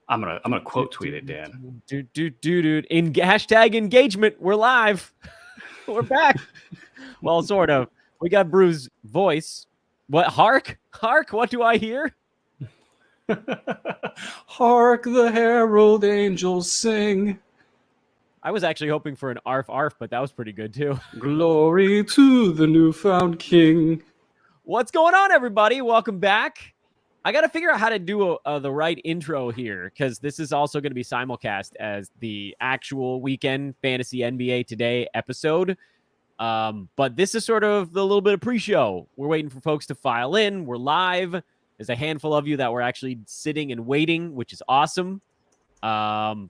I'm gonna quote tweet it, Dan. Dude. Hashtag engagement. We're live. We're back. Well, sort of. We got Bru's voice. What? Hark? What do I hear? Hark the herald angels sing. I was actually hoping for an arf, but that was pretty good too. Glory to the newfound king. What's going on, everybody? Welcome back. I got to figure out how to do the right intro here because this is also going to be simulcast as the actual weekend fantasy NBA Today episode. But this is sort of the little bit of pre-show. We're waiting for folks to file in. We're live. There's a handful of you that were actually sitting and waiting, which is awesome. A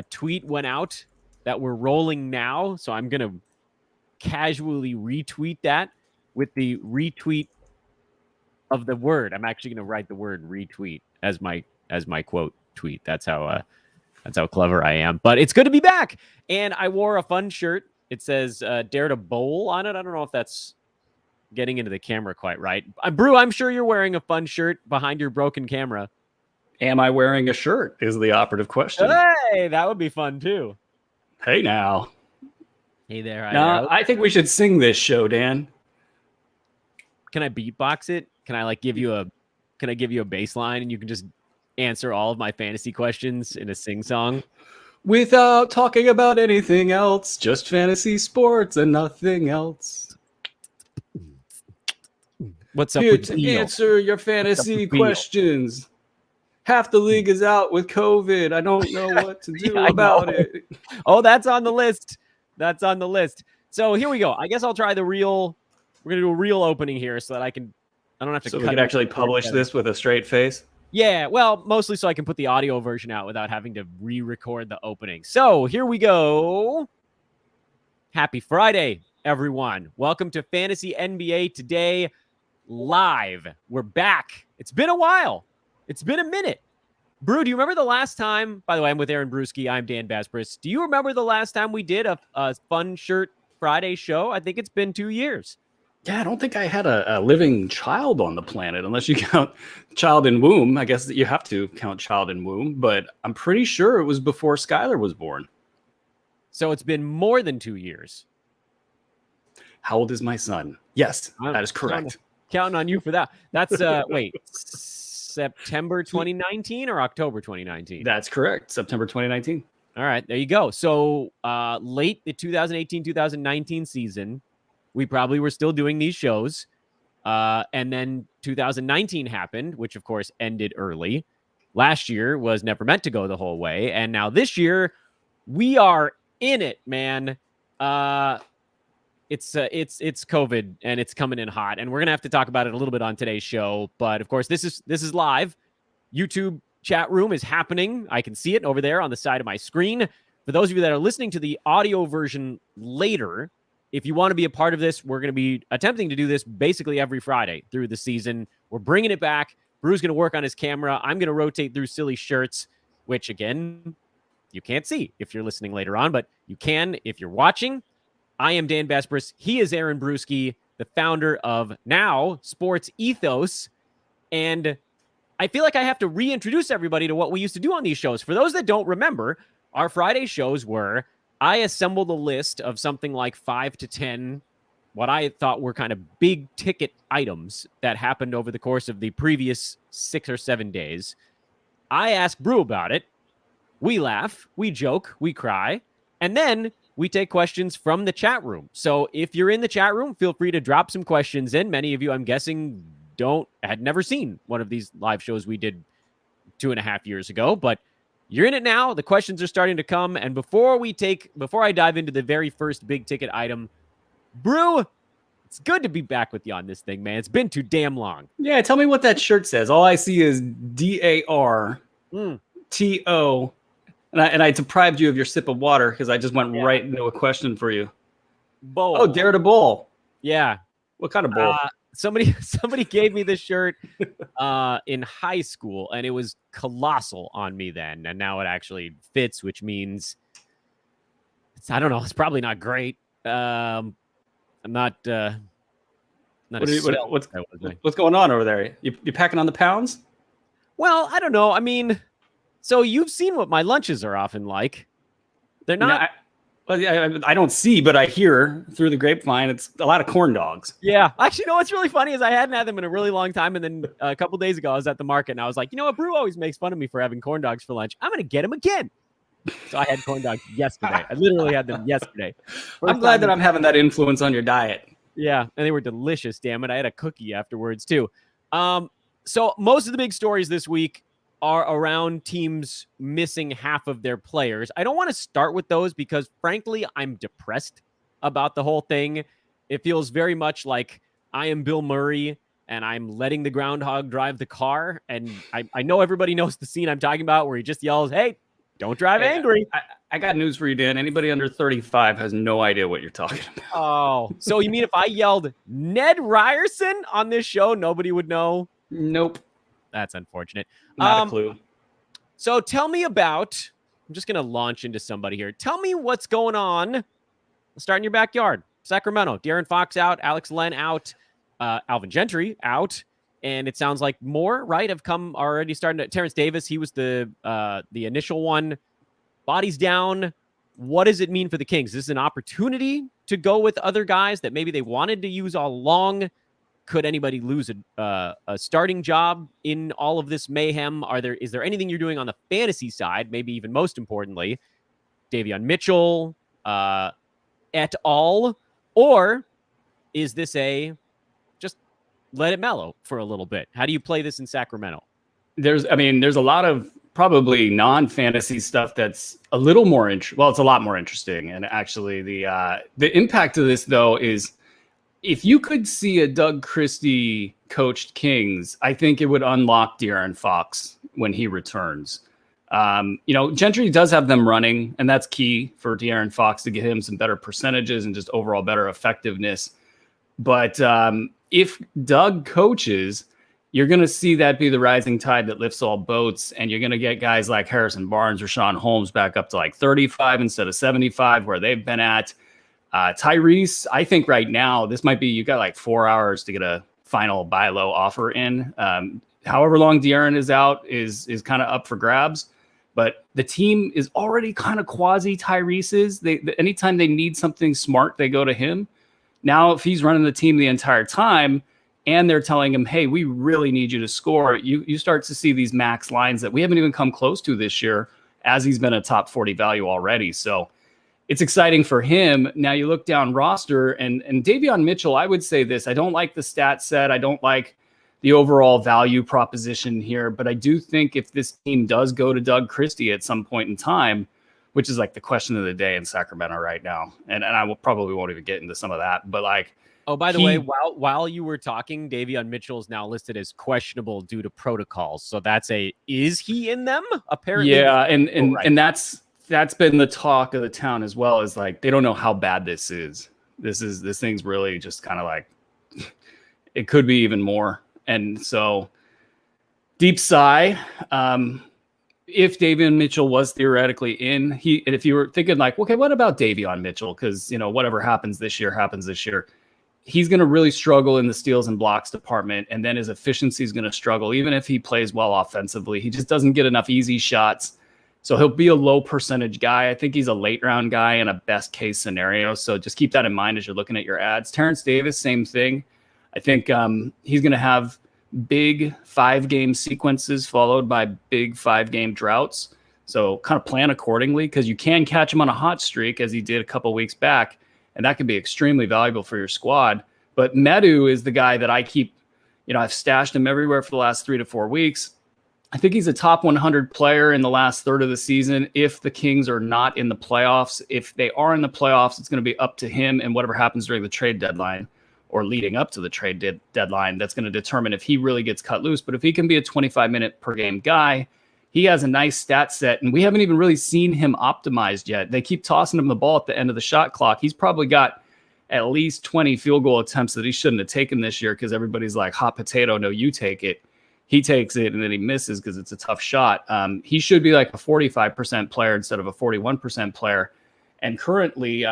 tweet went out that we're rolling now, so I'm going to casually retweet that with the retweet of the word. I'm actually going to write the word retweet as my quote tweet. That's how clever I am. But it's good to be back. And I wore a fun shirt. It says Dare to Bowl on it. I don't know if that's getting into the camera quite right. Brew, I'm sure you're wearing a fun shirt behind your broken camera. Am I wearing a shirt is the operative question. Hey, that would be fun too. Hey now. Hey there. No, I think we should sing this show, Dan. Can I beatbox it? Can I give you a bass line and you can just answer all of my fantasy questions in a sing song? Without talking about anything else, just fantasy sports and nothing else. What's up here with to Beal? Answer your fantasy questions. Half the league is out with COVID. I don't know what to do about it. Oh, that's on the list. So here we go. I guess I'll try we're going to do a real opening here so that I don't have to so we can actually publish this with a straight face? Yeah, well, mostly so I can put the audio version out without having to re-record the opening. So here we go. Happy Friday, everyone. Welcome to Fantasy NBA Today Live. We're back. It's been a while. It's been a minute. Brew, do you remember the last time? By the way, I'm with Aaron Bruski. I'm Dan Besbris. Do you remember the last time we did a Fun Shirt Friday show? I think it's been 2 years. Yeah, I don't think I had a living child on the planet, unless you count child in womb. I guess that you have to count child in womb, but I'm pretty sure it was before Skylar was born. So it's been more than 2 years. How old is my son? Yes, that is correct. Counting on you for that. That's, wait, September 2019 or October 2019? That's correct, September 2019. All right, there you go. So late the 2018-2019 season, we probably were still doing these shows. And then 2019 happened, which, of course, ended early. Last year was never meant to go the whole way. And now this year, we are in it, man. It's COVID, and it's coming in hot. And we're going to have to talk about it a little bit on today's show. But, of course, this is live. YouTube chat room is happening. I can see it over there on the side of my screen. For those of you that are listening to the audio version later, if you want to be a part of this, we're going to be attempting to do this basically every Friday through the season. We're bringing it back. Brew's going to work on his camera. I'm going to rotate through silly shirts, which, again, you can't see if you're listening later on, but you can if you're watching. I am Dan Besbris. He is Aaron Bruski, the founder of Now Sports Ethos. And I feel like I have to reintroduce everybody to what we used to do on these shows. For those that don't remember, our Friday shows were I assembled a list of something like 5 to 10, what I thought were kind of big ticket items that happened over the course of the previous 6 or 7 days. I ask Brew about it. We laugh, we joke, we cry, and then we take questions from the chat room. So if you're in the chat room, feel free to drop some questions in. Many of you, I'm guessing, had never seen one of these live shows we did 2.5 years ago, but you're in it now. The questions are starting to come. And before I dive into the very first big ticket item, Brew, it's good to be back with you on this thing, man. It's been too damn long. Yeah, tell me what that shirt says. All I see is DARTO. And I deprived you of your sip of water because I just went right into a question for you. Bowl. Oh, Dare to Bowl. Yeah. What kind of bowl? Somebody gave me this shirt in high school, and it was colossal on me then. And now it actually fits, which means I don't know. It's probably not great. I'm not. What's going on over there? You packing on the pounds? Well, I don't know. I mean, So you've seen what my lunches are often like. They're not. I don't see, but I hear through the grapevine, it's a lot of corn dogs. Yeah. Actually, what's really funny is I hadn't had them in a really long time. And then a couple days ago, I was at the market and I was like, you know what? Brew always makes fun of me for having corn dogs for lunch. I'm going to get them again. So I had corn dogs yesterday. I literally had them yesterday. I'm glad that I'm having that influence on your diet. Yeah. And they were delicious. Damn it. I had a cookie afterwards too. So most of the big stories this week are around teams missing half of their players. I don't want to start with those because, frankly, I'm depressed about the whole thing. It feels very much like I am Bill Murray and I'm letting the groundhog drive the car. And I know everybody knows the scene I'm talking about where he just yells, hey, don't drive angry. I got news for you, Dan. Anybody under 35 has no idea what you're talking about. Oh, so you mean if I yelled Ned Ryerson on this show, nobody would know? Nope. That's unfortunate. Not a clue. So tell me about, I'm just going to launch into somebody here. Tell me what's going on. Let's start in your backyard. Sacramento, De'Aaron Fox out, Alex Len out, Alvin Gentry out. And it sounds like more, right, have come already starting to. Terrence Davis, he was the initial one. Bodies down. What does it mean for the Kings? Is this an opportunity to go with other guys that maybe they wanted to use all along? Could anybody lose a starting job in all of this mayhem? Is there anything you're doing on the fantasy side? Maybe even most importantly, Davion Mitchell et al. Or is this just let it mellow for a little bit? How do you play this in Sacramento? There's a lot of probably non-fantasy stuff that's a little more it's a lot more interesting. And actually the impact of this though is, if you could see a Doug Christie coached Kings, I think it would unlock De'Aaron Fox when he returns. Gentry does have them running, and that's key for De'Aaron Fox to get him some better percentages and just overall better effectiveness. But if Doug coaches, you're going to see that be the rising tide that lifts all boats, and you're going to get guys like Harrison Barnes or Sean Holmes back up to like 35 instead of 75, where they've been at. Tyrese, I think right now, this might be, you got like 4 hours to get a final buy low offer in. However long De'Aaron is out is kind of up for grabs, but the team is already kind of quasi Tyrese's. Anytime they need something smart, they go to him. Now, if he's running the team the entire time and they're telling him, hey, we really need you to score, you start to see these max lines that we haven't even come close to this year, as he's been a top 40 value already. So it's exciting for him. Now you look down roster and Davion Mitchell, I would say this, I don't like the stat set. I don't like the overall value proposition here, but I do think if this team does go to Doug Christie at some point in time, which is like the question of the day in Sacramento right now. And I probably won't even get into some of that, but like, oh, by the way, while you were talking, Davion Mitchell is now listed as questionable due to protocols. So is he in them? Apparently. Yeah. And that's been the talk of the town as well, is like, they don't know how bad this is. This thing's really just kind of like, it could be even more. And so deep sigh. If Davion Mitchell was theoretically in, and if you were thinking like, okay, what about Davion Mitchell? Because, whatever happens this year, he's going to really struggle in the steals and blocks department. And then his efficiency is going to struggle. Even if he plays well offensively, he just doesn't get enough easy shots. So he'll be a low percentage guy. I think he's a late round guy in a best case scenario. So just keep that in mind as you're looking at your ads. Terrence Davis, same thing. I think he's going to have big 5-game sequences followed by big 5-game droughts. So kind of plan accordingly, because you can catch him on a hot streak as he did a couple weeks back. And that can be extremely valuable for your squad. But Medu is the guy that I keep, I've stashed him everywhere for the last 3 to 4 weeks. I think he's a top 100 player in the last third of the season if the Kings are not in the playoffs. If they are in the playoffs, it's going to be up to him and whatever happens during the trade deadline or leading up to the trade deadline. That's going to determine if he really gets cut loose. But if he can be a 25-minute per game guy, he has a nice stat set, and we haven't even really seen him optimized yet. They keep tossing him the ball at the end of the shot clock. He's probably got at least 20 field goal attempts that he shouldn't have taken this year, because everybody's like, hot potato, no, you take it. He takes it and then he misses because it's a tough shot. He should be like a 45% player instead of a 41% player. And currently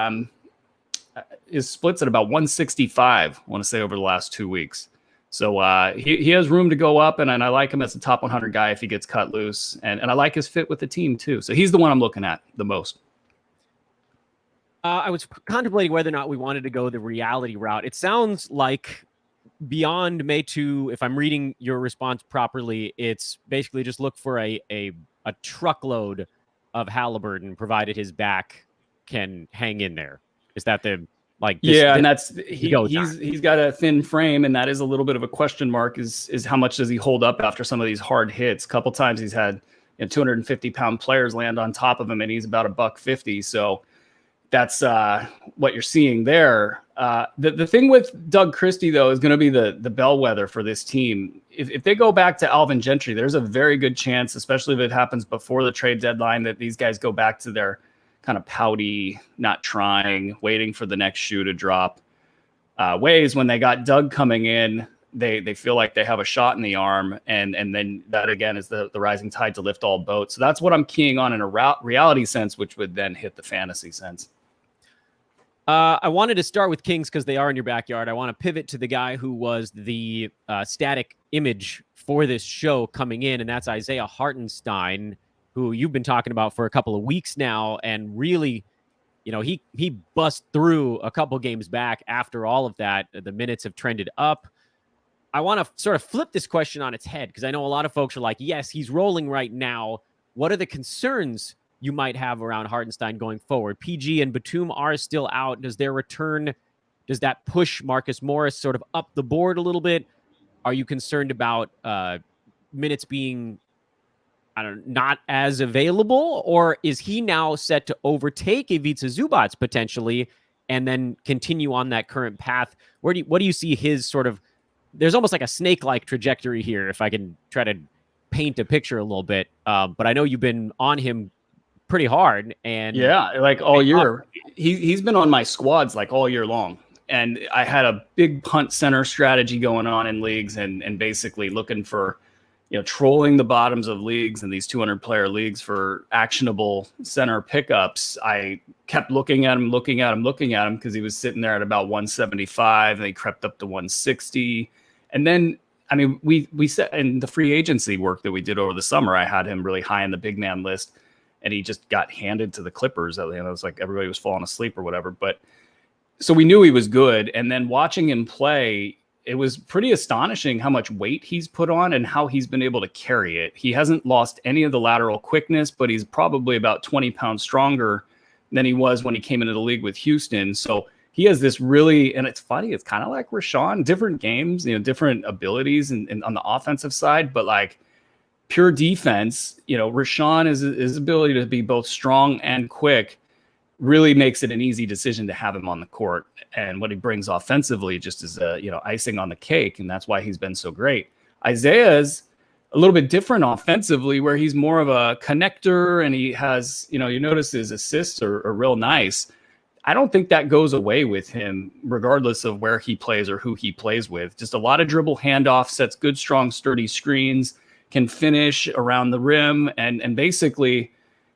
his splits at about 165, I want to say, over the last 2 weeks. So he has room to go up, and I like him as a top 100 guy if he gets cut loose. And I like his fit with the team, too. So he's the one I'm looking at the most. I was contemplating whether or not we wanted to go the reality route. It sounds like beyond May 2, if I'm reading your response properly, it's basically just look for a truckload of Halliburton, provided his back can hang in there. Is that the and that's he's got a thin frame, and that is a little bit of a question mark. Is how much does he hold up after some of these hard hits? A couple times he's had 250-pound players land on top of him, and he's about $150. So that's what you're seeing there. The thing with Doug Christie, though, is going to be the bellwether for this team. If they go back to Alvin Gentry, there's a very good chance, especially if it happens before the trade deadline, that these guys go back to their kind of pouty, not trying, waiting for the next shoe to drop ways. When they got Doug coming in, they feel like they have a shot in the arm, and then that again is the rising tide to lift all boats. So that's what I'm keying on in a reality sense, which would then hit the fantasy sense. I wanted to start with Kings because they are in your backyard. I want to pivot to the guy who was the static image for this show coming in, and that's Isaiah Hartenstein, who you've been talking about for a couple of weeks now, and really, he bust through a couple games back after all of that. The minutes have trended up. I want to sort of flip this question on its head because I know a lot of folks are like, yes, he's rolling right now. What are the concerns you might have around Hartenstein going forward? PG and Batum are still out. Does their return, does that push Marcus Morris sort of up the board a little bit? Are you concerned about minutes being not as available, or is he now set to overtake Ivica Zubac potentially and then continue on that current path? What do you see his sort of, there's almost like a snake-like trajectory here, if I can try to paint a picture a little bit. But I know you've been on him pretty hard, and like all year. He's been on my squads like all year long. And I had a big punt center strategy going on in leagues, and basically looking for, trolling the bottoms of leagues and these 200-player leagues for actionable center pickups. I kept looking at him because he was sitting there at about 175, and he crept up to 160. And then, we set in the free agency work that we did over the summer, I had him really high on the big man list, and he just got handed to the Clippers. It was like everybody was falling asleep or whatever. But so we knew he was good. And then watching him play, it was pretty astonishing how much weight he's put on and how he's been able to carry it. He hasn't lost any of the lateral quickness, but he's probably about 20 pounds stronger than he was when he came into the league with Houston. So he has this really, and it's funny, it's kind of like Rashawn, different games, different abilities and on the offensive side, but like pure defense, Rashawn is his ability to be both strong and quick really makes it an easy decision to have him on the court. And what he brings offensively just is icing on the cake. And that's why he's been so great. Isaiah's a little bit different offensively, where he's more of a connector, and he has, you notice his assists are real nice. I don't think that goes away with him, regardless of where he plays or who he plays with. Just a lot of dribble handoff, sets good, strong, sturdy screens, can finish around the rim, and basically,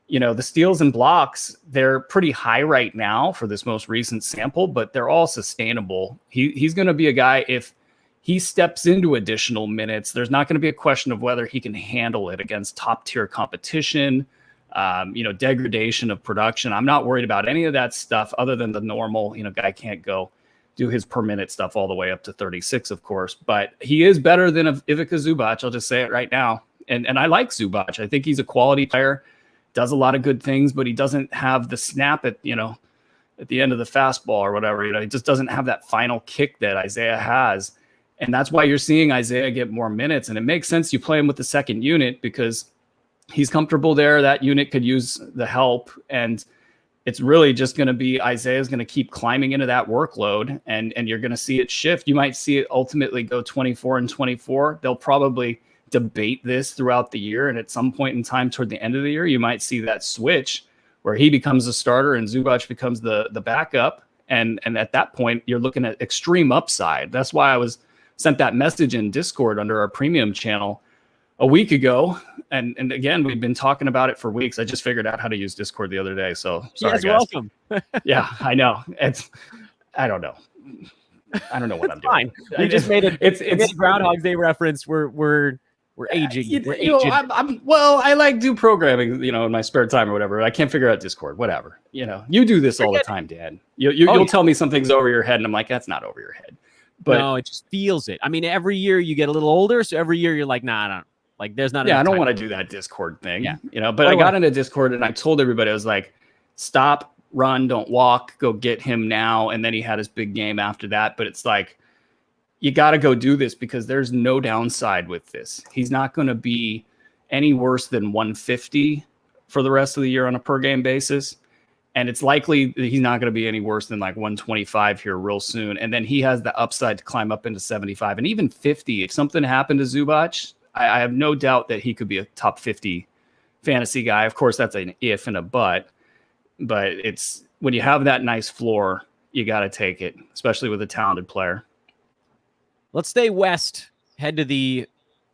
the steals and blocks, they're pretty high right now for this most recent sample, but they're all sustainable. He's going to be a guy, if he steps into additional minutes, there's not going to be a question of whether he can handle it against top tier competition, degradation of production. I'm not worried about any of that stuff other than the normal, guy can't go do his per minute stuff all the way up to 36, of course, but he is better than Ivica Zubac. I'll just say it right now. And I like Zubac. I think he's a quality player, does a lot of good things, but he doesn't have the snap at the end of the fastball or whatever. He just doesn't have that final kick that Isaiah has. And that's why you're seeing Isaiah get more minutes. And it makes sense you play him with the second unit because he's comfortable there. That unit could use the help. And it's really just going to be Isaiah's going to keep climbing into that workload, and you're going to see it shift. You might see it ultimately go 24 and 24. They'll probably debate this throughout the year. And at some point in time toward the end of the year, you might see that switch where he becomes a starter and Zubac becomes the backup. And at that point, you're looking at extreme upside. That's why I sent that message in Discord under our premium channel a week ago. And again, we've been talking about it for weeks. I just figured out how to use Discord the other day. So sorry, yes, guys. Welcome. Yeah, I know. I don't know. I don't know what I'm Fine. doing. We just made it. It's a Groundhog Day reference. We're aging. We're aging. I like do programming, in my spare time or whatever. I can't figure out Discord, whatever. You do this all the time, Dan. You'll tell me something's over your head, and I'm like, that's not over your head. But no, it just feels it. I mean, every year you get a little older, so every year you're like, nah, no. Like, there's not. Yeah, I don't want to do that Discord thing. Yeah. But I got into Discord and I told everybody, I was like, stop, run, don't walk, go get him now. And then he had his big game after that. But it's like, you got to go do this because there's no downside with this. He's not going to be any worse than 150 for the rest of the year on a per game basis. And it's likely that he's not going to be any worse than like 125 here real soon. And then he has the upside to climb up into 75 and even 50. If something happened to Zubac, I have no doubt that he could be a top 50 fantasy guy. Of course, that's an if and a but it's when you have that nice floor, you got to take it, especially with a talented player. Let's stay west, head to the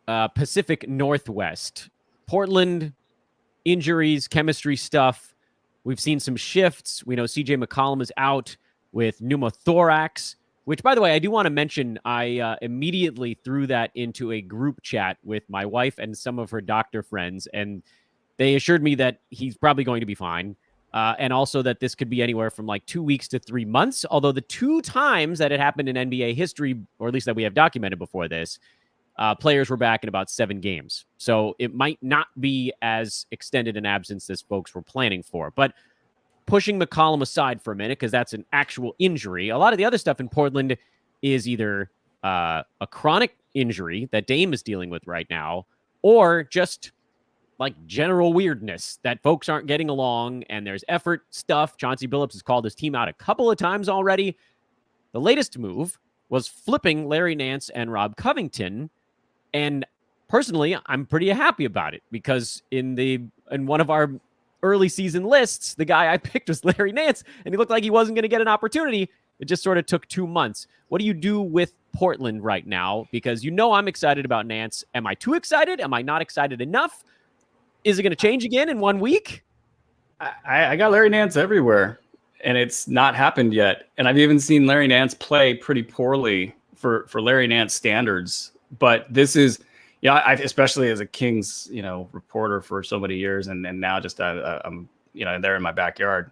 Pacific Northwest. Portland, injuries, chemistry stuff. We've seen some shifts. We know CJ McCollum is out with pneumothorax, which, by the way, I do want to mention, I immediately threw that into a group chat with my wife and some of her doctor friends, and they assured me that he's probably going to be fine, and also that this could be anywhere from like 2 weeks to 3 months, although the 2 times that it happened in NBA history, or at least that we have documented before this, players were back in about 7 games. So it might not be as extended an absence as folks were planning for. But pushing McCollum aside for a minute, because that's an actual injury, a lot of the other stuff in Portland is either a chronic injury that Dame is dealing with right now, or just like general weirdness that folks aren't getting along, and there's effort stuff. Chauncey Billups has called his team out a couple of times already. The latest move was flipping Larry Nance and Rob Covington, and personally, I'm pretty happy about it because in one of our early season lists, the guy I picked was Larry Nance, and he looked like he wasn't going to get an opportunity. It just sort of took 2 months. What do you do with Portland right now? Because I'm excited about Nance. Am I too excited? Am I not excited enough? Is it going to change again in 1 week? I got Larry Nance everywhere, and it's not happened yet. And I've even seen Larry Nance play pretty poorly for Larry Nance standards. But this is, I especially as a Kings, reporter for so many years, and now just I'm, there in my backyard.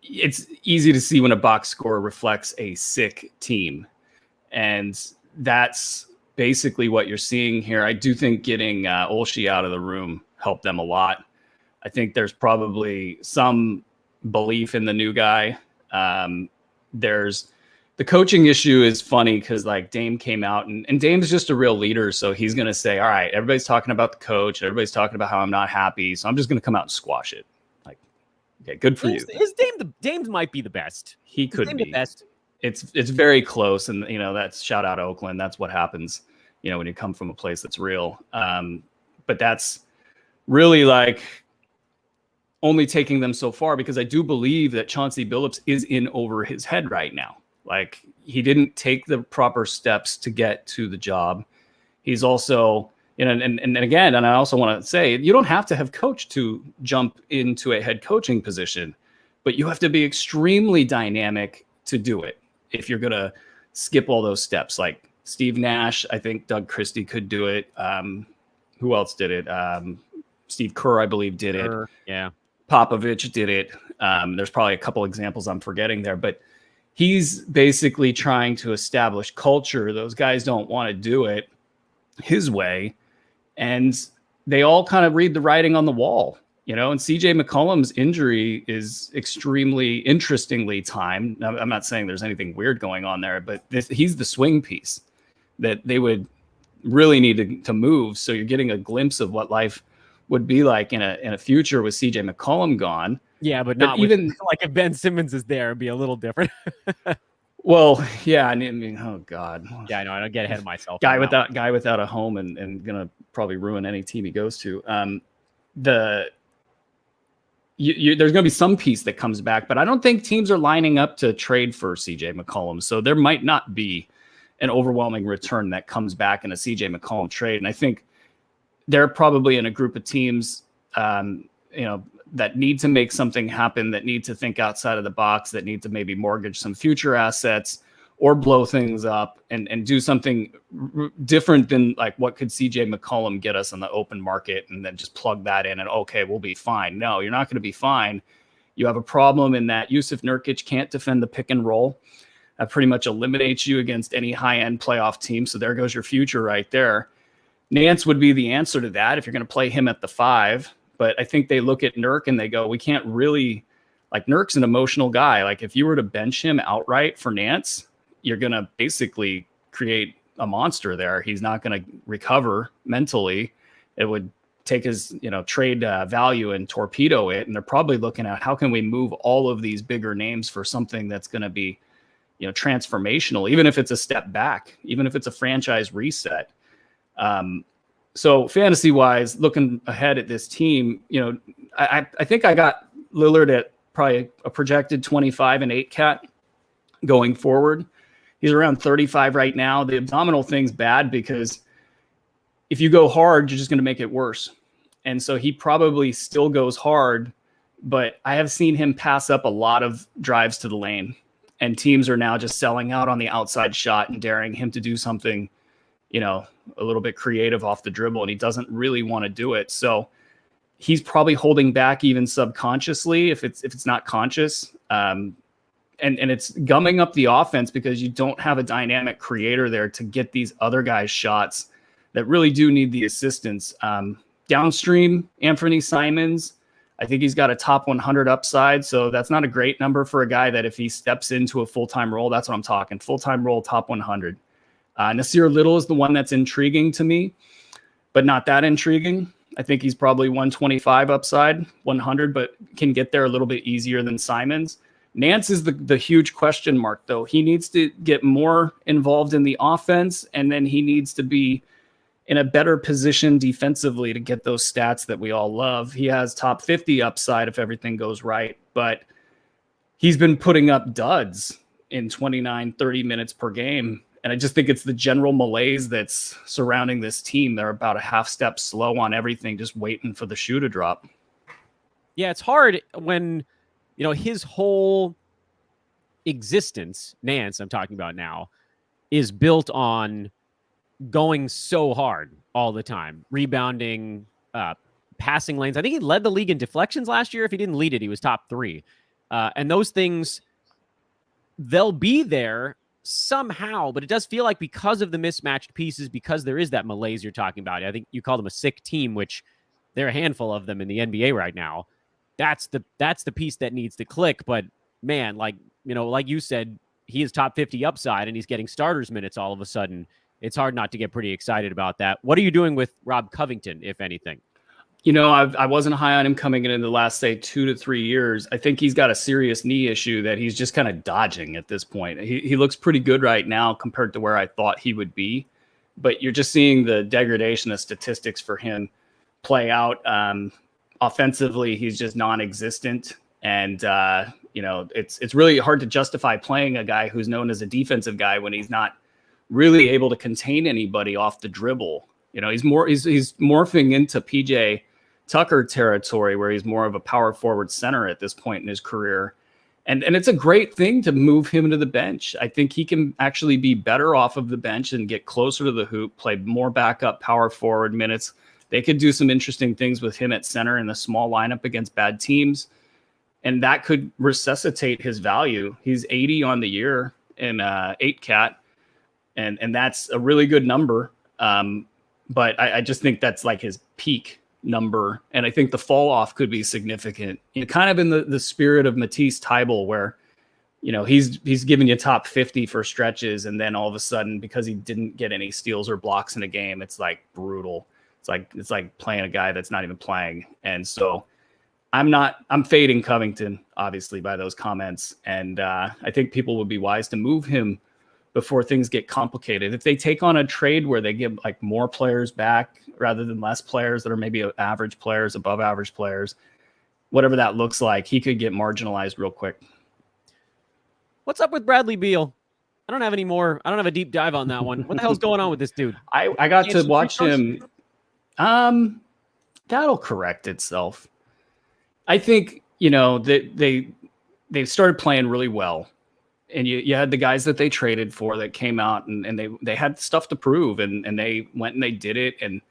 It's easy to see when a box score reflects a sick team, and that's basically what you're seeing here. I do think getting Olshey out of the room helped them a lot. I think there's probably some belief in the new guy. There's the coaching issue is funny because like Dame came out and Dame's just a real leader. So he's going to say, all right, everybody's talking about the coach. Everybody's talking about how I'm not happy. So I'm just going to come out and squash it. Like, okay, good for you. Is Dame might be the best. He could be the best. It's very close. And, that's shout out Oakland. That's what happens, when you come from a place that's real. But that's really like only taking them so far because I do believe that Chauncey Billups is in over his head right now. Like he didn't take the proper steps to get to the job. He's also, and again, and I also want to say, you don't have to have coached to jump into a head coaching position, but you have to be extremely dynamic to do it. If you're going to skip all those steps, like Steve Nash, I think Doug Christie could do it. Who else did it? Steve Kerr, I believe, did it. Yeah. Popovich did it. There's probably a couple examples I'm forgetting there, but he's basically trying to establish culture. Those guys don't want to do it his way. And they all kind of read the writing on the wall, and CJ McCollum's injury is extremely interestingly timed. Now, I'm not saying there's anything weird going on there, but he's the swing piece that they would really need to move. So you're getting a glimpse of what life would be like in a future with CJ McCollum gone. Yeah, but not even like if Ben Simmons is there, it'd be a little different. Well, yeah, I mean, oh God. Yeah, I know. I don't get ahead of myself. Guy without a home and gonna probably ruin any team he goes to. There's gonna be some piece that comes back, but I don't think teams are lining up to trade for CJ McCollum. So there might not be an overwhelming return that comes back in a CJ McCollum trade. And I think they're probably in a group of teams, that need to make something happen, that need to think outside of the box, that need to maybe mortgage some future assets, or blow things up and do something different than like what could CJ McCollum get us on the open market and then just plug that in and okay, we'll be fine. No, you're not going to be fine. You have a problem in that Yusuf Nurkic can't defend the pick and roll. That pretty much eliminates you against any high-end playoff team. So there goes your future right there. Nance would be the answer to that if you're going to play him at the 5. But I think they look at Nurk and they go, we can't really, like Nurk's an emotional guy. Like if you were to bench him outright for Nance, you're going to basically create a monster there. He's not going to recover mentally. It would take his, trade value and torpedo it. And they're probably looking at how can we move all of these bigger names for something that's going to be, transformational, even if it's a step back, even if it's a franchise reset. So fantasy wise, looking ahead at this team, I think I got Lillard at probably a projected 25 and 8 cat going forward. He's around 35 right now. The abdominal thing's bad because if you go hard, you're just going to make it worse. And so he probably still goes hard, but I have seen him pass up a lot of drives to the lane. And teams are now just selling out on the outside shot and daring him to do something, a little bit creative off the dribble, and he doesn't really want to do it. So he's probably holding back even subconsciously if it's not conscious. And it's gumming up the offense because you don't have a dynamic creator there to get these other guys shots that really do need the assistance. Downstream, Anthony Simons, I think he's got a top 100 upside. So that's not a great number for a guy that if he steps into a full-time role, that's what I'm talking, full-time role, top 100. Nasir Little is the one that's intriguing to me, but not that intriguing. I think he's probably 125 upside, 100, but can get there a little bit easier than Simons. Nance is the huge question mark, though. He needs to get more involved in the offense, and then he needs to be in a better position defensively to get those stats that we all love. He has top 50 upside if everything goes right, but he's been putting up duds in 29, 30 minutes per game. And I just think it's the general malaise that's surrounding this team. They're about a half step slow on everything, just waiting for the shoe to drop. Yeah, it's hard when, his whole existence, Nance, I'm talking about now, is built on going so hard all the time, rebounding, passing lanes. I think he led the league in deflections last year. If he didn't lead it, he was top 3. And those things, they'll be there somehow, but it does feel like because of the mismatched pieces, because there is that malaise you're talking about. I think you call them a sick team, which there are a handful of them in the NBA right now. That's the piece that needs to click. But man, like you said, he is top 50 upside and he's getting starters minutes all of a sudden. It's hard not to get pretty excited about that. What are you doing with Rob Covington, if anything? I wasn't high on him coming in the last, say, 2 to 3 years. I think he's got a serious knee issue that he's just kind of dodging at this point. He looks pretty good right now compared to where I thought he would be. But you're just seeing the degradation of statistics for him play out. Offensively, he's just non-existent. And, it's really hard to justify playing a guy who's known as a defensive guy when he's not really able to contain anybody off the dribble. He's morphing into PJ Tucker territory where he's more of a power forward center at this point in his career. And it's a great thing to move him to the bench. I think he can actually be better off of the bench and get closer to the hoop, play more backup power forward minutes. They could do some interesting things with him at center in the small lineup against bad teams. And that could resuscitate his value. He's 80 on the year in 8 cat. And that's a really good number. But I just think that's like his peak number. And I think the fall off could be significant. Kind of in the spirit of Matisse Thybulle, where, he's giving you top 50 for stretches. And then all of a sudden, because he didn't get any steals or blocks in a game, it's like brutal. It's like playing a guy that's not even playing. And so I'm fading Covington, obviously, by those comments. And I think people would be wise to move him before things get complicated. If they take on a trade where they give like more players back rather than less players that are maybe average players, above average players, whatever that looks like, he could get marginalized real quick. What's up with Bradley Beal? I don't have a deep dive on that one. What the hell's going on with this dude? I got to watch him. That'll correct itself. I think, that they started playing really well. and you had the guys that they traded for that came out and they had stuff to prove and they went and they did it. And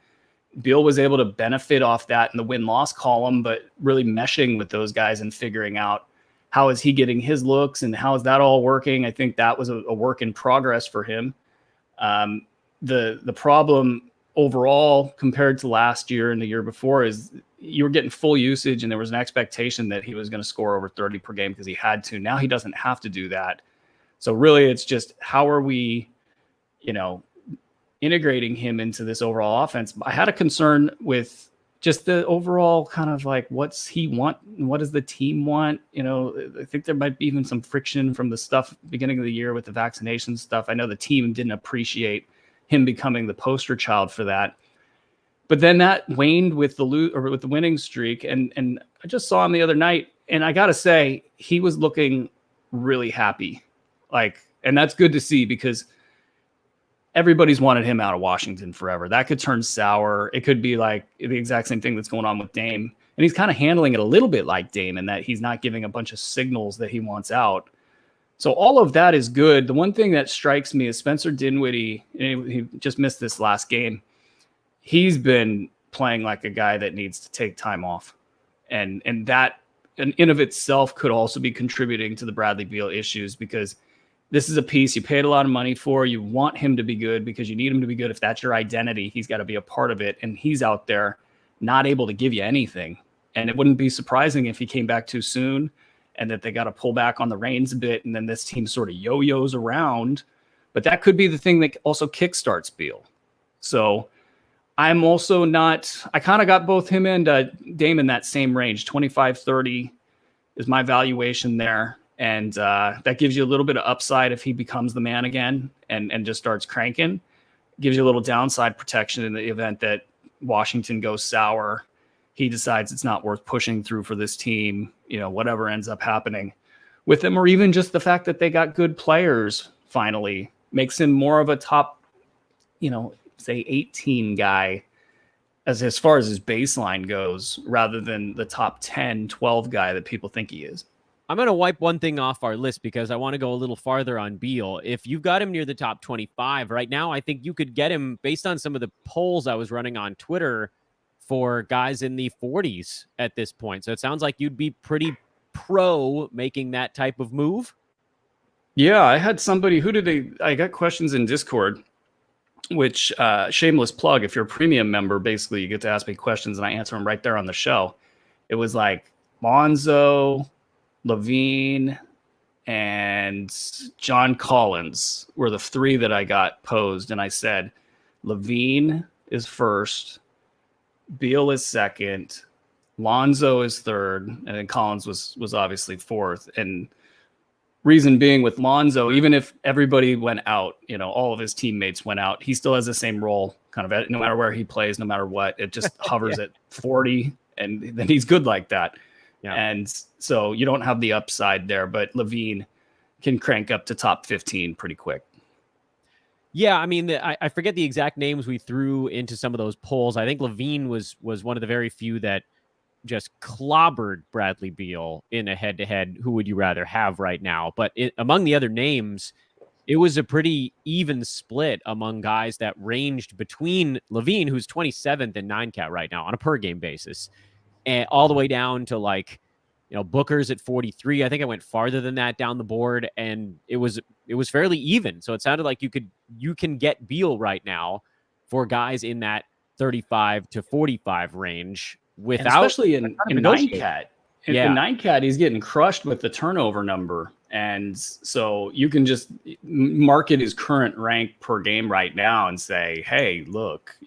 Beal was able to benefit off that in the win-loss column, but really meshing with those guys and figuring out how is he getting his looks and how is that all working. I think that was a work in progress for him. The problem overall compared to last year and the year before is you were getting full usage and there was an expectation that he was going to score over 30 per game because he had to. Now he doesn't have to do that. So really it's just how are we, integrating him into this overall offense. I had a concern with just the overall kind of like, what's he want and what does the team want? I think there might be even some friction from the stuff beginning of the year with the vaccination stuff. I know the team didn't appreciate him becoming the poster child for that. But then that waned with the winning streak. And I just saw him the other night, and I got to say, he was looking really happy. And that's good to see because everybody's wanted him out of Washington forever. That could turn sour. It could be like the exact same thing that's going on with Dame. And he's kind of handling it a little bit like Dame in that he's not giving a bunch of signals that he wants out. So all of that is good. The one thing that strikes me is Spencer Dinwiddie. He just missed this last game. He's been playing like a guy that needs to take time off. And that in of itself could also be contributing to the Bradley Beal issues because this is a piece you paid a lot of money for. You want him to be good because you need him to be good. If that's your identity, he's got to be a part of it. And he's out there not able to give you anything. And it wouldn't be surprising if he came back too soon and that they got to pull back on the reins a bit. And then this team sort of yo-yos around. But that could be the thing that also kickstarts Beal. So I'm also not – I kind of got both him and Dame in that same range. 25-30 is my valuation there. And that gives you a little bit of upside if he becomes the man again and just starts cranking. Gives you a little downside protection in the event that Washington goes sour. He decides it's not worth pushing through for this team, whatever ends up happening with them, or even just the fact that they got good players finally makes him more of a top, say 18 guy as far as his baseline goes, rather than the top 10, 12 guy that people think he is. I'm going to wipe one thing off our list because I want to go a little farther on Beal. If you've got him near the top 25 right now, I think you could get him based on some of the polls I was running on Twitter for guys in the 40s at this point. So it sounds like you'd be pretty pro making that type of move. Yeah, I had somebody I got questions in Discord, which shameless plug. If you're a premium member, basically you get to ask me questions and I answer them right there on the show. It was like Lonzo, Levine, and John Collins were the three that I got posed. And I said, Levine is first, Beal is second, Lonzo is third, and then Collins was obviously fourth. And reason being with Lonzo, even if everybody went out, all of his teammates went out, he still has the same role, kind of no matter where he plays, no matter what. It just hovers at 40, and then he's good like that. Yeah. And so you don't have the upside there, but Levine can crank up to top 15 pretty quick. Yeah, I mean, I forget the exact names we threw into some of those polls. I think Levine was one of the very few that just clobbered Bradley Beal in a head-to-head. Who would you rather have right now? But among the other names, it was a pretty even split among guys that ranged between Levine, who's 27th in 9-cat right now on a per-game basis, and all the way down to Booker's at 43. I think I went farther than that down the board, and it was fairly even. So it sounded like you can get Beal right now for guys in that 35 to 45 range without, and especially in 9-cat. In 9-cat, he's getting crushed with the turnover number, and so you can just market his current rank per game right now and say, hey, look,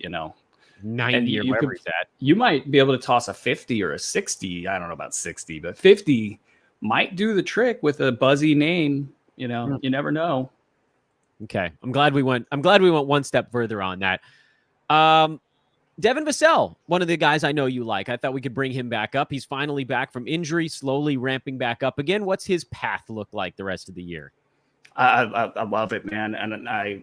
90 or whatever he's at. You might be able to toss a 50 or a 60. I don't know about 60, but 50 might do the trick with a buzzy name. You never know. Okay. I'm glad we went one step further on that. Devin Vassell, one of the guys I know you like. I thought we could bring him back up. He's finally back from injury, slowly ramping back up again. What's his path look like the rest of the year? I love it, man. And I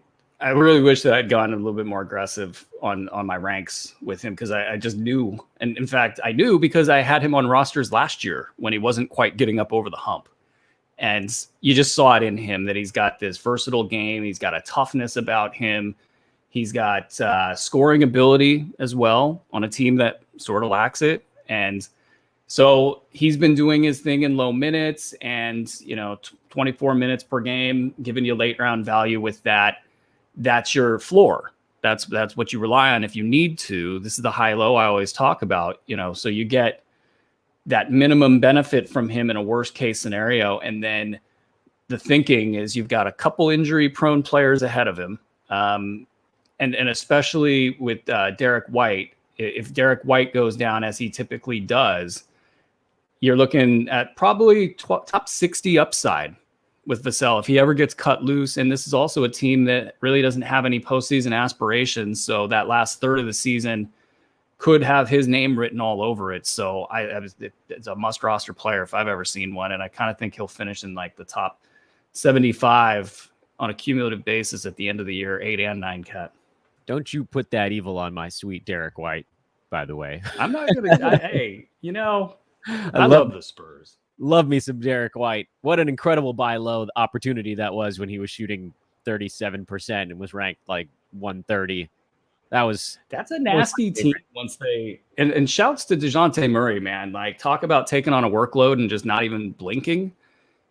really wish that I'd gone a little bit more aggressive on my ranks with him because I just knew. And in fact, I knew because I had him on rosters last year when he wasn't quite getting up over the hump. And you just saw it in him that he's got this versatile game. He's got a toughness about him. He's got scoring ability as well on a team that sort of lacks it. And so he's been doing his thing in low minutes and, 24 minutes per game, giving you late round value with that. That's your floor. That's what you rely on if you need to. This is the high-low I always talk about, so you get that minimum benefit from him in a worst case scenario. And then the thinking is you've got a couple injury prone players ahead of him. And especially with Derek White, if Derek White goes down as he typically does, you're looking at probably top 60 upside with Vassell if he ever gets cut loose. And this is also a team that really doesn't have any postseason aspirations. So that last third of the season could have his name written all over it. So it's a must roster player if I've ever seen one. And I kind of think he'll finish in like the top 75 on a cumulative basis at the end of the year, 8 and 9 cat. Don't you put that evil on my sweet Derek White, by the way. I'm not going to, hey, I love the Spurs. Love me some Derek White. What an incredible buy low opportunity that was when he was shooting 37% and was ranked like 130. That's a nasty team once they and shouts to DeJounte Murray, man. Like, talk about taking on a workload and just not even blinking.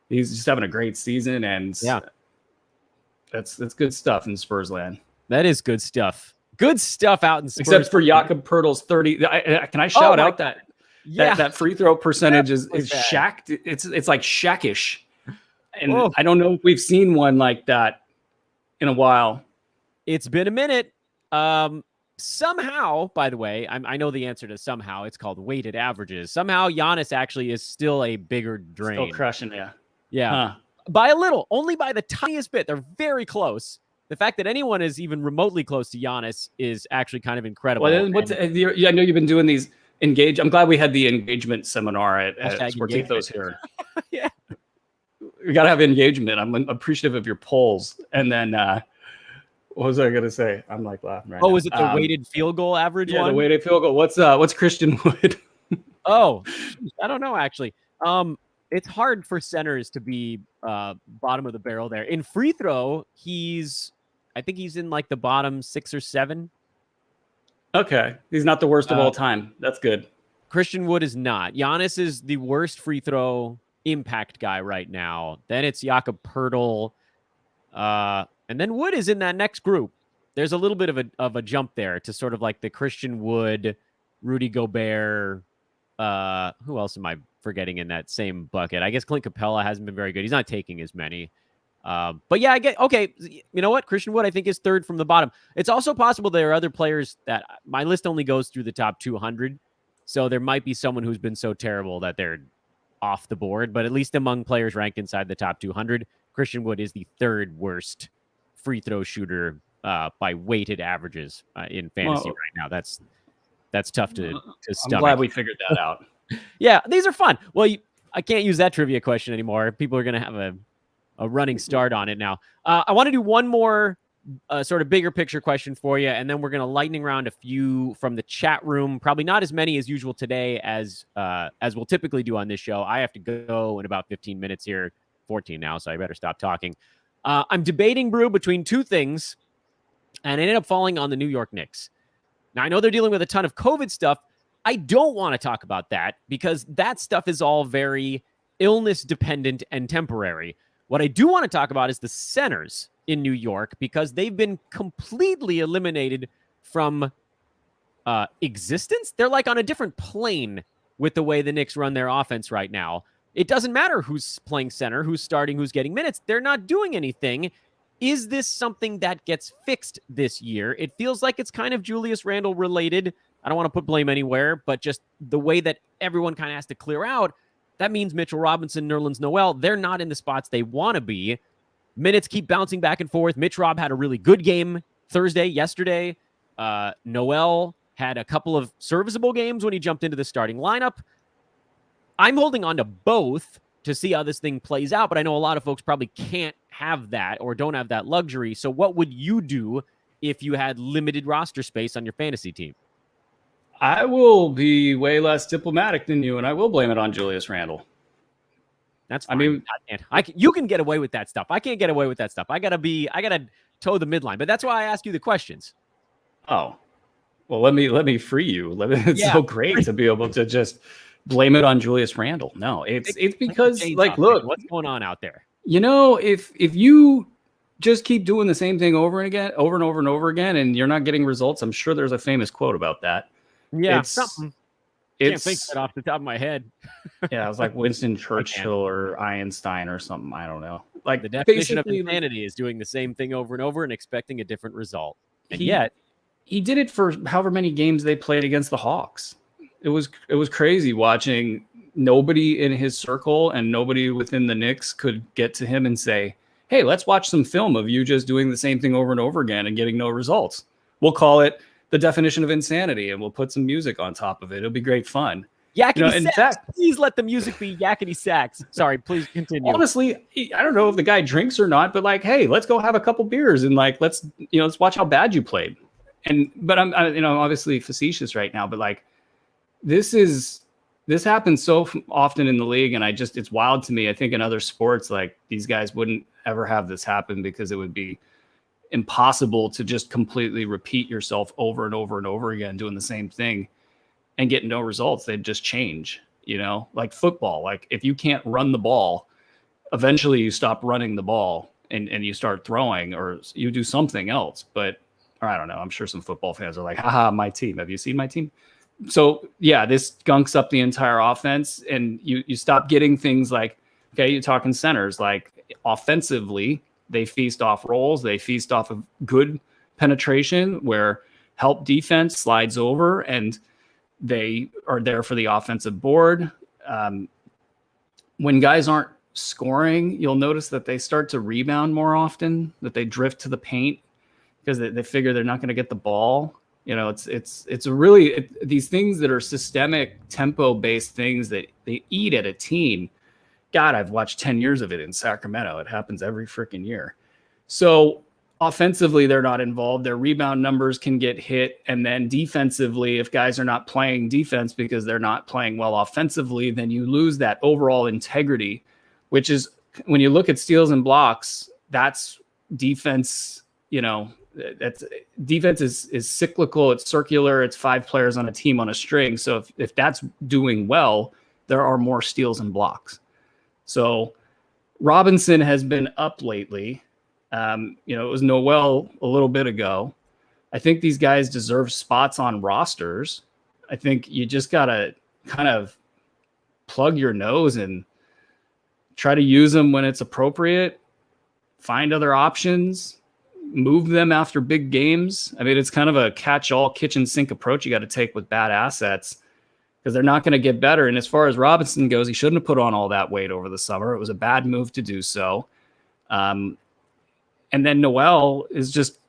He's just having a great season, and that's good stuff in Spurs land. That is good stuff. Good stuff out in Spurs. Except for Jakob Poeltl's 30. Can I shout out that free throw percentage is Shaq? It's like Shaq-ish. And I don't know if we've seen one like that in a while. It's been a minute. Somehow, by the way, I know the answer to somehow. It's called weighted averages. Somehow Giannis actually is still a bigger drain. Still crushing, yeah. Huh. By a little, only by the tiniest bit. They're very close. The fact that anyone is even remotely close to Giannis is actually kind of incredible. Well, I know you've been doing these engage. I'm glad we had the engagement seminar at Sportitos here. Yeah, we got to have engagement. I'm appreciative of your polls. And then what was I going to say? I'm like laughing right now. Was it the weighted field goal average one? Yeah, the weighted field goal. What's Christian Wood? I don't know, actually. It's hard for centers to be bottom of the barrel there. In free throw, I think he's in like the bottom 6 or 7. Okay. He's not the worst of all time. That's good. Christian Wood is not. Giannis is the worst free throw impact guy right now. Then it's Jakob Poeltl. And then Wood is in that next group. There's a little bit of a jump there to sort of like the Christian Wood, Rudy Gobert. Who else am I forgetting in that same bucket? I guess Clint Capella hasn't been very good. He's not taking as many. But yeah, okay. You know what? Christian Wood, I think, is third from the bottom. It's also possible there are other players that my list only goes through the top 200. So there might be someone who's been so terrible that they're off the board. But at least among players ranked inside the top 200, Christian Wood is the third worst free throw shooter by weighted averages in fantasy right now. That's tough to stomach. I'm glad we figured that out. Yeah, these are fun. Well, I can't use that trivia question anymore. People are going to have a running start on it now. I want to do one more sort of bigger picture question for you, and then we're going to lightning round a few from the chat room. Probably not as many as usual today as we'll typically do on this show. I have to go in about 15 minutes here, 14 now, so I better stop talking. I'm debating, Brew, between two things, and I ended up falling on the New York Knicks. Now, I know they're dealing with a ton of COVID stuff. I don't want to talk about that because that stuff is all very illness dependent and temporary. What I do want to talk about is the centers in New York because they've been completely eliminated from existence. They're like on a different plane with the way the Knicks run their offense right now. It doesn't matter who's playing center, who's starting, who's getting minutes. They're not doing anything. Is this something that gets fixed this year? It feels like it's kind of Julius Randle related. I don't want to put blame anywhere, but just the way that everyone kind of has to clear out, that means Mitchell Robinson, Nerlens Noel, they're not in the spots they want to be. Minutes keep bouncing back and forth. Mitch Rob had a really good game yesterday. Noel had a couple of serviceable games when he jumped into the starting lineup. I'm holding on to both to see how this thing plays out, but I know a lot of folks probably can't have that or don't have that luxury. So what would you do if you had limited roster space on your fantasy team? I will be way less diplomatic than you, and I will blame it on Julius Randle. That's fine. I mean, you can get away with that stuff. I can't get away with that stuff. I gotta toe the midline. But that's why I ask you the questions. oh, well, let me free you. It's so great to be able to just blame it on Julius Randle. No, it's because like, look, what's going on out there? If you just keep doing the same thing over and over again, and you're not getting results, I'm sure there's a famous quote about that. Yeah, something. Can't think that off the top of my head. Yeah, it was like Winston Churchill or Einstein or something. I don't know. Like the definition of insanity is doing the same thing over and over and expecting a different result. And yet he did it for however many games they played against the Hawks. It was crazy watching nobody in his circle and nobody within the Knicks could get to him and say, hey, let's watch some film of you just doing the same thing over and over again and getting no results. We'll call it the definition of insanity, and we'll put some music on top of it. It'll be great fun. Yakety sax. Please let the music be yakety sax. Sorry, please continue. Honestly, I don't know if the guy drinks or not, but like, hey, let's go have a couple beers and like, let's watch how bad you played. But I'm obviously facetious right now, but like, this happens so often in the league, and it's wild to me. I think in other sports, like these guys wouldn't ever have this happen because it would be impossible to just completely repeat yourself over and over and over again doing the same thing and get no results. They'd just change, like football. Like if you can't run the ball, eventually you stop running the ball and you start throwing, or you do something else. Or I don't know. I'm sure some football fans are like, haha, my team. Have you seen my team? So yeah, this gunks up the entire offense, and you stop getting things like, okay, you're talking centers, like offensively, they feast off rolls. They feast off of good penetration where help defense slides over and they are there for the offensive board. When guys aren't scoring, you'll notice that they start to rebound more often, that they drift to the paint because they figure they're not going to get the ball. It's really these things that are systemic, tempo-based things that they eat at a team. God, I've watched 10 years of it in Sacramento. It happens every freaking year. So offensively, they're not involved. Their rebound numbers can get hit. And then defensively, if guys are not playing defense because they're not playing well offensively, then you lose that overall integrity, which is when you look at steals and blocks, that's defense, that's defense is cyclical. It's circular. It's 5 players on a team on a string. So if that's doing well, there are more steals and blocks. So Robinson has been up lately. It was Noel a little bit ago. I think these guys deserve spots on rosters. I think you just got to kind of plug your nose and try to use them when it's appropriate, find other options, move them after big games. I mean, it's kind of a catch-all kitchen sink approach you got to take with bad assets, because they're not going to get better. And as far as Robinson goes, he shouldn't have put on all that weight over the summer. It was a bad move to do so. And then Noel is just,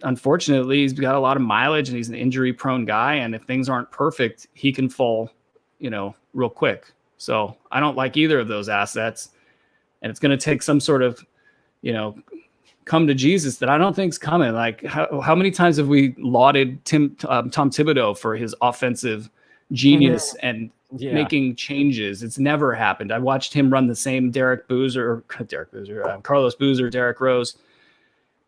unfortunately, he's got a lot of mileage and he's an injury-prone guy. And if things aren't perfect, he can fall, real quick. So I don't like either of those assets. And it's going to take some sort of, come to Jesus that I don't think's coming. Like how many times have we lauded Tom Thibodeau for his offensive genius and making changes? It's never happened. I watched him run the same Carlos Boozer, Derrick Rose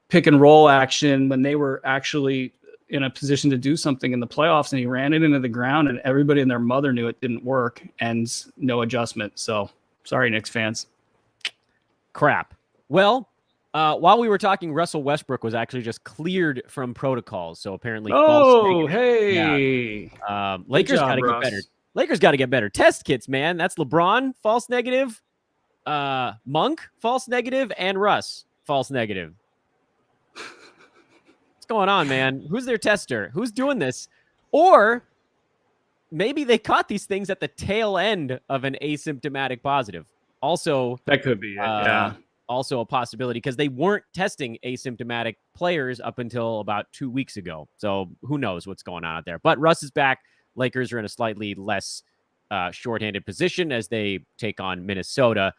pick and roll action when they were actually in a position to do something in the playoffs, and he ran it into the ground and everybody and their mother knew it didn't work, and no adjustment. So sorry, Knicks fans. Crap. Well, while we were talking, Russell Westbrook was actually just cleared from protocols. So apparently, hey, Lakers got to get better. Lakers got to get better test kits, man. That's LeBron, false negative, Monk, false negative, and Russ, false negative. What's going on, man? Who's their tester? Who's doing this? Or maybe they caught these things at the tail end of an asymptomatic positive. Also, that could be it. Yeah. Also a possibility, because they weren't testing asymptomatic players up until about 2 weeks ago. So who knows what's going on out there. But Russ is back. Lakers are in a slightly less shorthanded position as they take on Minnesota.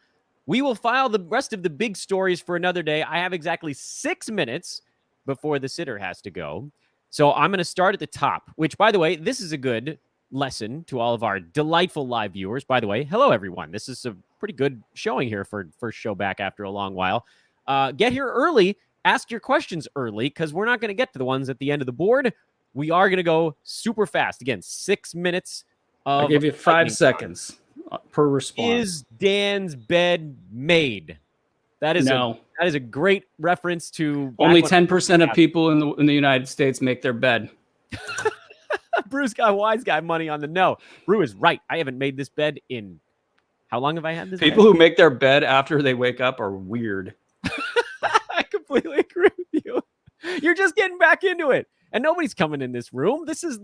We will file the rest of the big stories for another day. I have exactly 6 minutes before the sitter has to go. So I'm going to start at the top, which, by the way, this is a good lesson to all of our delightful live viewers. By the way, hello, everyone. This is a pretty good showing here for first show back after a long while. Get here early. Ask your questions early because we're not going to get to the ones at the end of the board. We are going to go super fast. Again, 6 minutes. I'll give you 5 seconds per response. Is Dan's bed made? That is a great reference to only 10% of people in the United States make their bed. Bruce got wise guy money on the no. Brew is right. I haven't made this bed in how long have I had this? People who make their bed after they wake up are weird. I completely agree with you. You're just getting back into it, and nobody's coming in this room. This is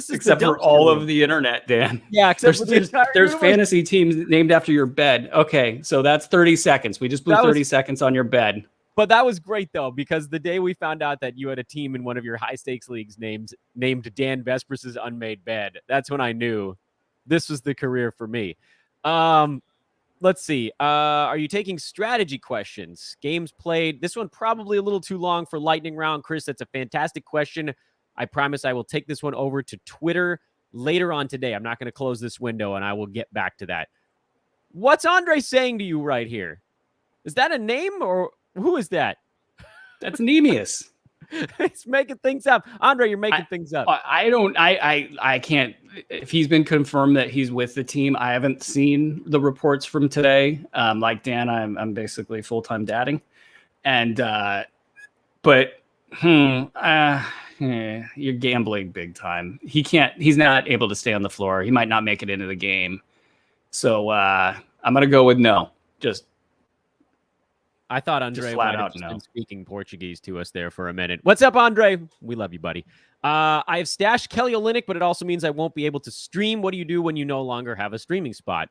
except for all of the internet, Dan. Yeah, except there's fantasy teams named after your bed. Okay, so that's 30 seconds. We just blew 30 seconds on your bed. But that was great, though, because the day we found out that you had a team in one of your high-stakes leagues named Dan Besbris' unmade bed, that's when I knew this was the career for me. Let's see. Are you taking strategy questions? Games played. This one probably a little too long for lightning round. Chris, that's a fantastic question. I promise I will take this one over to Twitter later on today. I'm not going to close this window, and I will get back to that. What's Andre saying to you right here? Is that a name, or who is that? That's Nemius. He's making things up. Andre, you're making things up. I can't. If he's been confirmed that he's with the team, I haven't seen the reports from today. Like Dan, I'm basically full-time dadding. And, you're gambling big time. He's not able to stay on the floor. He might not make it into the game. So I'm going to go with no. I thought Andre might have been speaking Portuguese to us there for a minute. What's up, Andre? We love you, buddy. I have stashed Kelly Olynyk, but it also means I won't be able to stream. What do you do when you no longer have a streaming spot?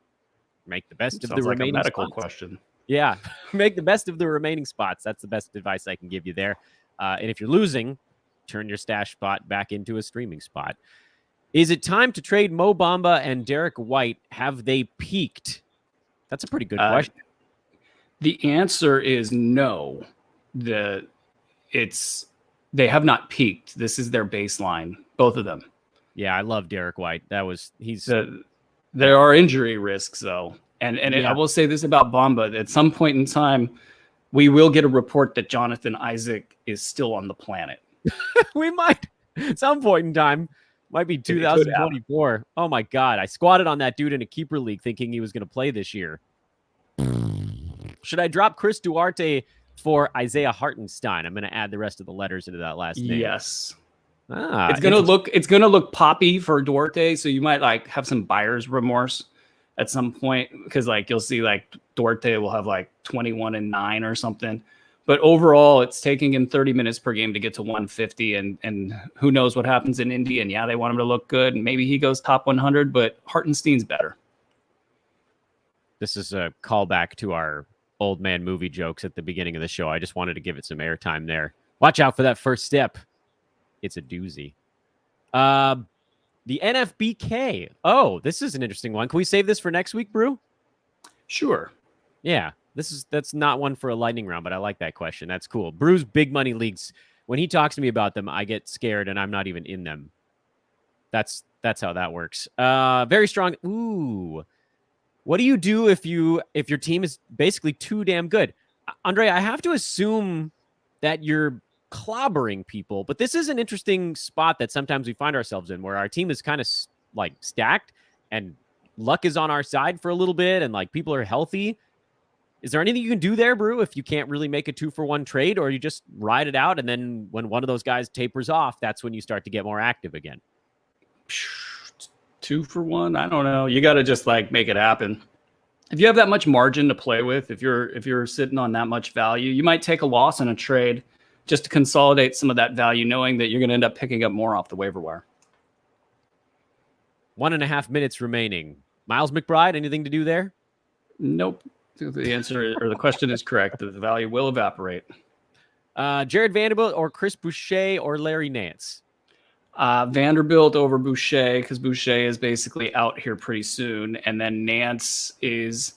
Make the best of the remaining medical spots. Question. Yeah, make the best of the remaining spots. That's the best advice I can give you there. And if you're losing, turn your stash spot back into a streaming spot. Is it time to trade Mo Bamba and Derek White? Have they peaked? That's a pretty good question. The answer is no. They have not peaked. This is their baseline, both of them. Yeah, I love Derek White. There are injury risks though. I will say this about Bamba. At some point in time, we will get a report that Jonathan Isaac is still on the planet. We might at some point in time. Might be 2024. Oh my God. I squatted on that dude in a keeper league thinking he was going to play this year. Should I drop Chris Duarte for Isaiah Hartenstein? I'm going to add the rest of the letters into that last name. Yes. It's gonna look poppy for Duarte, so you might have some buyer's remorse at some point because you'll see Duarte will have 21 and 9 or something. But overall, it's taking him 30 minutes per game to get to 150, and who knows what happens in Indy. And yeah, they want him to look good, and maybe he goes top 100, but Hartenstein's better. This is a callback to our old man movie jokes at the beginning of the show. I just wanted to give it some airtime there. Watch out for that first step. It's a doozy. The NFBK. Oh, this is an interesting one. Can we save this for next week, Brew? Sure. Yeah, that's not one for a lightning round, but I like that question. That's cool. Brew's big money leagues. When he talks to me about them, I get scared and I'm not even in them. That's how that works. Very strong. Ooh. What do you do if your team is basically too damn good? Andre, I have to assume that you're clobbering people, but this is an interesting spot that sometimes we find ourselves in where our team is kind of stacked and luck is on our side for a little bit and people are healthy. Is there anything you can do there, Brew, if you can't really make a 2-for-1 trade, or you just ride it out and then when one of those guys tapers off, that's when you start to get more active again? 2-for-1, I don't know. You got to just make it happen. If you have that much margin to play with, if you're sitting on that much value, you might take a loss in a trade just to consolidate some of that value, knowing that you're going to end up picking up more off the waiver wire. 1.5 minutes remaining. Miles McBride, anything to do there? Nope. The answer or the question is correct. The value will evaporate. Jared Vanderbilt or Chris Boucher or Larry Nance? Vanderbilt over Boucher because Boucher is basically out here pretty soon. And then Nance is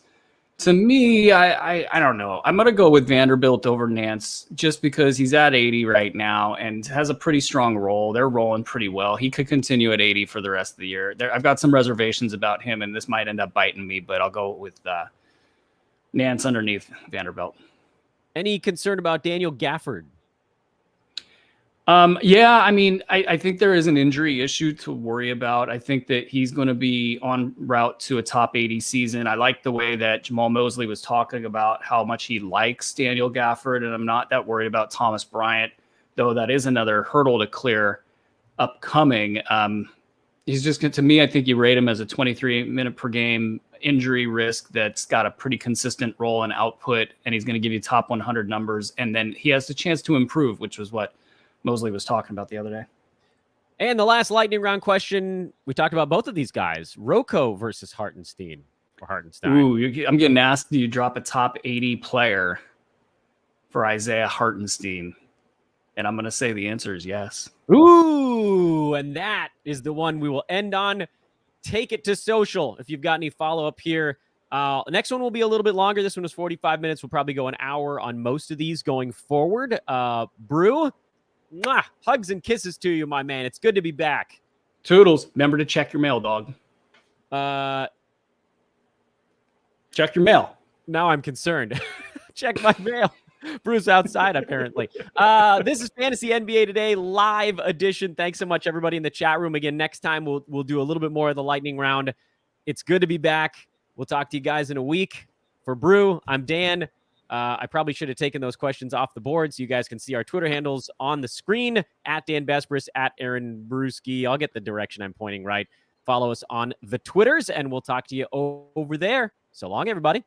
To me, I don't know. I'm gonna go with Vanderbilt over Nance just because he's at 80 right now and has a pretty strong role. They're rolling pretty well. He could continue at 80 for the rest of the year. I've got some reservations about him, and this might end up biting me, but I'll go with Nance underneath Vanderbilt. Any concern about Daniel Gafford? Yeah, I mean, I think there is an injury issue to worry about. I think that he's going to be on route to a top 80 season. I like the way that Jamal Mosley was talking about how much he likes Daniel Gafford, and I'm not that worried about Thomas Bryant, though that is another hurdle to clear upcoming. He's just, to me, I think you rate him as a 23-minute per game injury risk that's got a pretty consistent role and output, and he's going to give you top 100 numbers, and then he has the chance to improve, which was what Mosley was talking about the other day. And the last lightning round question, we talked about both of these guys, Rocco versus Hartenstein or Hartenstein. Ooh, I'm getting asked, do you drop a top 80 player for Isaiah Hartenstein? And I'm going to say the answer is yes. Ooh, and that is the one we will end on. Take it to social if you've got any follow-up here. The next one will be a little bit longer. This one was 45 minutes. We'll probably go an hour on most of these going forward. Brew, mwah, hugs and kisses to you, my man. It's good to be back. Toodles. Remember to check your mail, dog. Check your mail. Now I'm concerned. Check my mail. Bruce outside, apparently. This is Fantasy NBA Today live edition. Thanks so much, everybody in the chat room. Again, next time we'll do a little bit more of the lightning round. It's good to be back. We'll talk to you guys in a week. For Brew, I'm Dan. I probably should have taken those questions off the board so you guys can see our Twitter handles on the screen, at Dan Besbris, at Aaron Bruski. I'll get the direction I'm pointing right. Follow us on the Twitters, and we'll talk to you over there. So long, everybody.